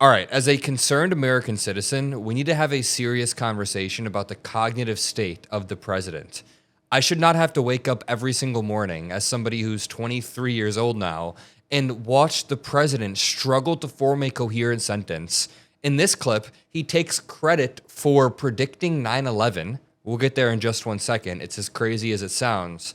All right, as a concerned American citizen, we need to have a serious conversation about the cognitive state of the president. I should not have to wake up every single morning as somebody who's 23 years old now and watch the president struggle to form a coherent sentence. In this clip, he takes credit for predicting 9/11. We'll get there in just 1 second. It's as crazy as it sounds.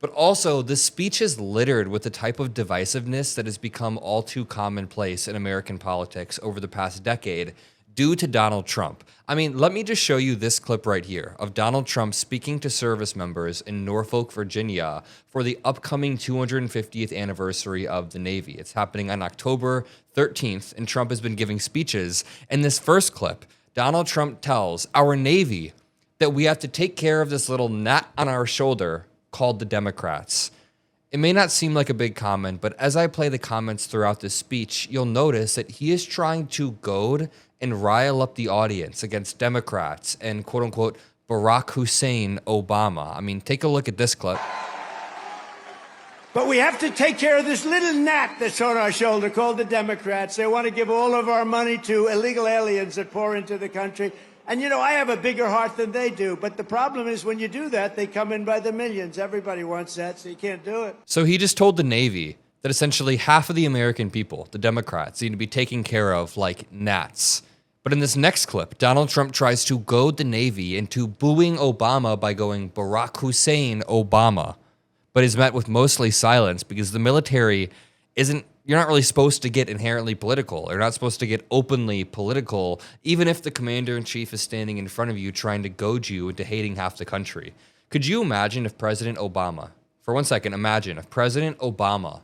But also, the speech is littered with the type of divisiveness that has become all too commonplace in American politics over the past decade due to Donald Trump. I mean, let me just show you this clip right here of Donald Trump speaking to service members in Norfolk, Virginia for the upcoming 250th anniversary of the Navy. It's happening on October 13th, and Trump has been giving speeches. In this first clip, Donald Trump tells our Navy that we have to take care of this little gnat on our shoulder called the Democrats. It may not seem like a big comment, but as I play the comments throughout this speech, you'll notice that he is trying to goad and rile up the audience against Democrats and quote-unquote Barack Hussein Obama. I mean, take a look at this clip. But we have to take care of this little gnat that's on our shoulder called the Democrats. They want to give all of our money to illegal aliens that pour into the country. And, you know, I have a bigger heart than they do. But the problem is when you do that, they come in by the millions. Everybody wants that, so you can't do it. So he just told the Navy that essentially half of the American people, the Democrats, need to be taken care of like gnats. But in this next clip, Donald Trump tries to goad the Navy into booing Obama by going Barack Hussein Obama, but is met with mostly silence because the military you're not really supposed to get inherently political. You're not supposed to get openly political, even if the commander-in-chief is standing in front of you trying to goad you into hating half the country. Could you imagine if President Obama, for 1 second, imagine if President Obama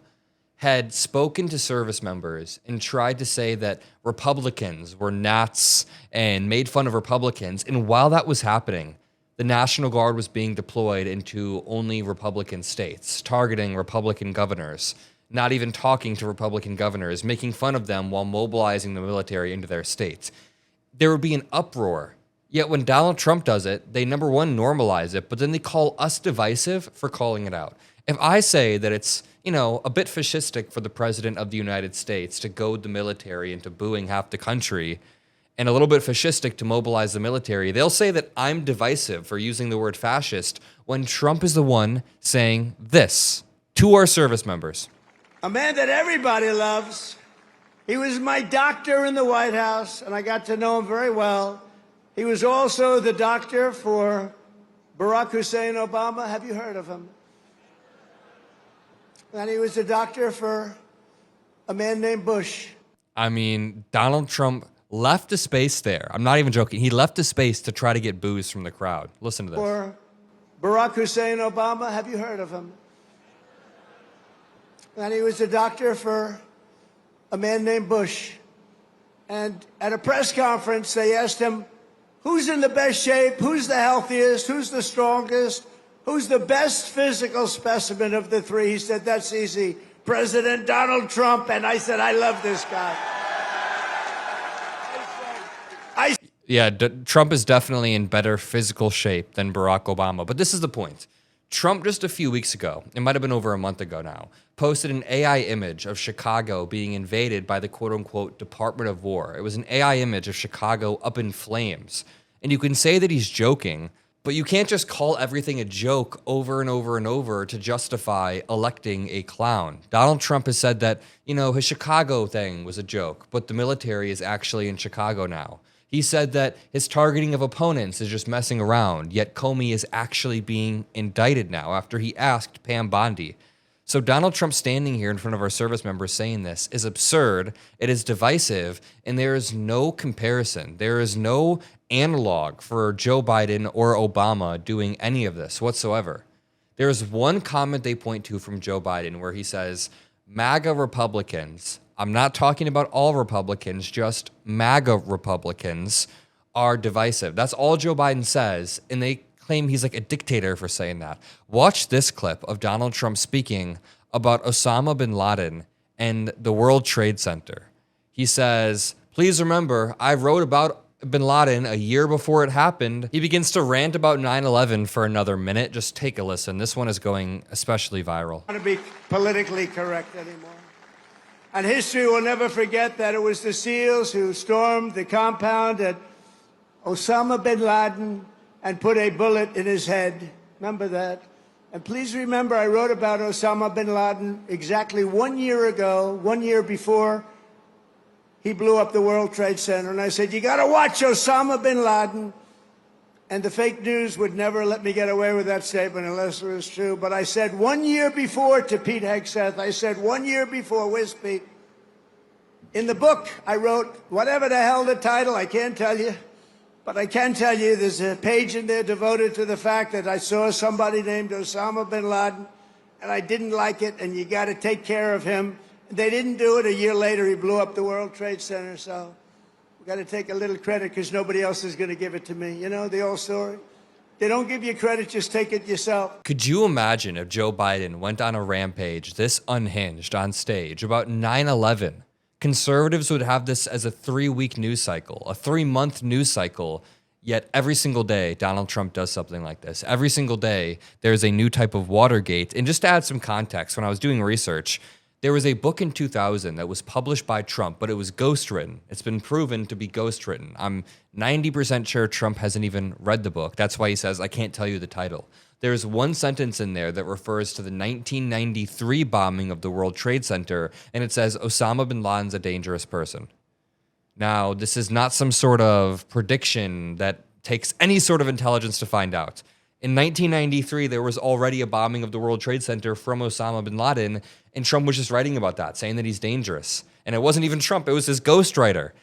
had spoken to service members and tried to say that Republicans were gnats and made fun of Republicans, and while that was happening, the National Guard was being deployed into only Republican states, targeting Republican governors, not even talking to Republican governors, making fun of them while mobilizing the military into their states. There would be an uproar. Yet when Donald Trump does it, they, number one, normalize it, but then they call us divisive for calling it out. If I say that it's, a bit fascistic for the president of the United States to goad the military into booing half the country, and a little bit fascistic to mobilize the military, they'll say that I'm divisive for using the word fascist when Trump is the one saying this to our service members. A man that everybody loves. He was my doctor in the White House, and I got to know him very well. He was also the doctor for Barack Hussein Obama. Have you heard of him? And he was the doctor for a man named Bush. I mean, Donald Trump left a space there. I'm not even joking. He left a space to try to get boos from the crowd. Listen to this. For Barack Hussein Obama. Have you heard of him? And he was a doctor for a man named Bush. And at a press conference, they asked him, who's in the best shape? Who's the healthiest? Who's the strongest? Who's the best physical specimen of the three? He said, that's easy. President Donald Trump. And I said, I love this guy. Trump is definitely in better physical shape than Barack Obama. But this is the point. Trump, just a few weeks ago, it might have been over a month ago now, posted an AI image of Chicago being invaded by the quote-unquote Department of War. It was an AI image of Chicago up in flames. And you can say that he's joking, but you can't just call everything a joke over and over and over to justify electing a clown. Donald Trump has said that, his Chicago thing was a joke, but the military is actually in Chicago now. He said that his targeting of opponents is just messing around, yet Comey is actually being indicted now after he asked Pam Bondi. So Donald Trump standing here in front of our service members saying this is absurd, it is divisive, and there is no comparison. There is no analog for Joe Biden or Obama doing any of this whatsoever. There is one comment they point to from Joe Biden where he says, MAGA Republicans, I'm not talking about all Republicans, just MAGA Republicans are divisive. That's all Joe Biden says, and they claim he's like a dictator for saying that. Watch this clip of Donald Trump speaking about Osama bin Laden and the World Trade Center. He says, please remember, I wrote about bin Laden a year before it happened. He begins to rant about 9/11 for another minute. Just take a listen. This one is going especially viral. I don't want to be politically correct anymore. And history will never forget that it was the SEALs who stormed the compound at Osama bin Laden and put a bullet in his head. Remember that? And please remember, I wrote about Osama bin Laden exactly 1 year ago, 1 year before he blew up the World Trade Center. And I said, you got to watch Osama bin Laden. And the fake news would never let me get away with that statement unless it was true. But I said 1 year before to Pete Hegseth, I said 1 year before, where's Pete? In the book, I wrote, whatever the hell the title, I can't tell you. But I can tell you there's a page in there devoted to the fact that I saw somebody named Osama bin Laden, and I didn't like it, and you got to take care of him. They didn't do it. A year later, he blew up the World Trade Center, so we got to take a little credit because nobody else is going to give it to me. You know the old story? They don't give you credit, just take it yourself. Could you imagine if Joe Biden went on a rampage this unhinged on stage about 9/11? Conservatives would have this as a 3-week news cycle, a 3-month news cycle, yet every single day Donald Trump does something like this. Every single day there's a new type of Watergate. And just to add some context, when I was doing research, there was a book in 2000 that was published by Trump, but it was ghostwritten. It's been proven to be ghostwritten. I'm 90% sure Trump hasn't even read the book. That's why he says, I can't tell you the title. There's one sentence in there that refers to the 1993 bombing of the World Trade Center, and it says, Osama bin Laden's a dangerous person. Now, this is not some sort of prediction that takes any sort of intelligence to find out. In 1993, there was already a bombing of the World Trade Center from Osama bin Laden, and Trump was just writing about that, saying that he's dangerous. And it wasn't even Trump, it was his ghostwriter.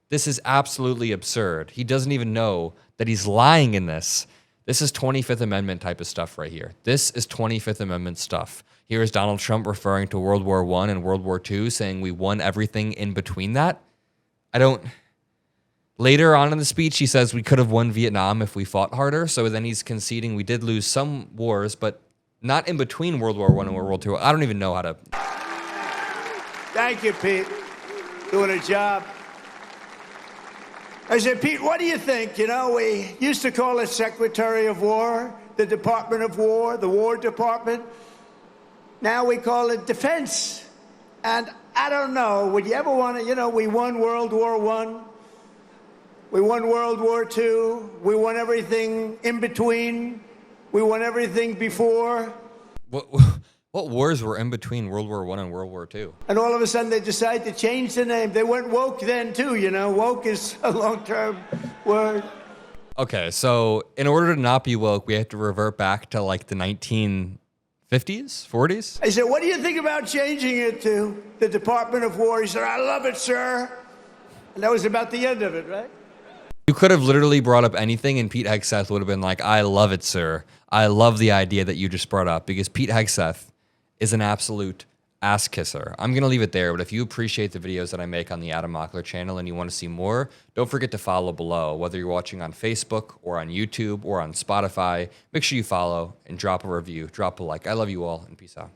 This is absolutely absurd. He doesn't even know that he's lying in this. This is 25th Amendment type of stuff right here. This is 25th Amendment stuff. Here is Donald Trump referring to World War I and World War II, saying we won everything in between that. Later on in the speech, he says we could have won Vietnam if we fought harder. So then he's conceding we did lose some wars, but not in between World War I and World War II. I don't even know how to. Thank you, Pete. Doing a job. I said, Pete, what do you think? You know, we used to call it Secretary of War, the Department of War, the War Department. Now we call it Defense. And I don't know, would you ever want to, you know, we won World War I. We won World War II. We won everything in between. We won everything before. What wars were in between World War I and World War II? And all of a sudden they decide to change the name. They went woke then too, you know. Woke is a long-term word. Okay, so in order to not be woke, we have to revert back to like the 1950s, 40s? I said, what do you think about changing it to the Department of War? He said, I love it, sir. And that was about the end of it, right? You could have literally brought up anything and Pete Hegseth would have been like, I love it, sir. I love the idea that you just brought up, because Pete Hegseth is an absolute ass kisser. I'm going to leave it there, but if you appreciate the videos that I make on the Adam Mockler channel and you want to see more, don't forget to follow below. Whether you're watching on Facebook or on YouTube or on Spotify, make sure you follow and drop a review, drop a like. I love you all, and peace out.